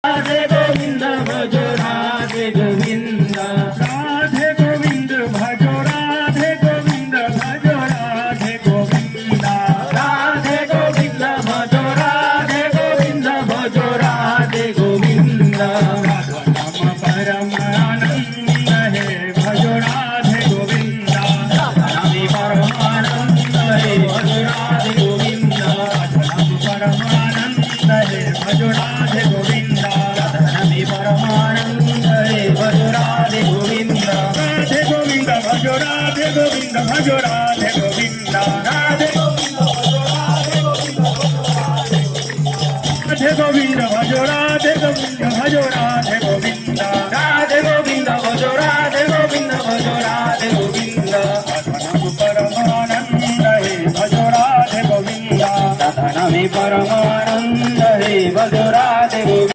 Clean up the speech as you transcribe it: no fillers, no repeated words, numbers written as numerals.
राधे गोविंद भजो राधे गोविंद राधे गोविंद भजो राधे गोविंद भजो राधे गोविंद राधे गोविंद भजो राधे गोविंद भजो राधे गोविंद नाम परमानंद है भजो राधे गोविंद नमी परमानंद हे भजो राधे गोविंद नाम परमानंद है भजो राधे गोविंद नमी परमानंद हे भजो राधे गोविंद राधे गोविंद भजो राधे गोविंद भजो राधे गोविंद राधे गोविंद भजो राधे गोविंद भजो राधे गोविंद राधे गोविंद भजो राधे गोविंद भजो राधे गोविंद नाम परमानंद है भजो राधे गोविंद नमी परमानंद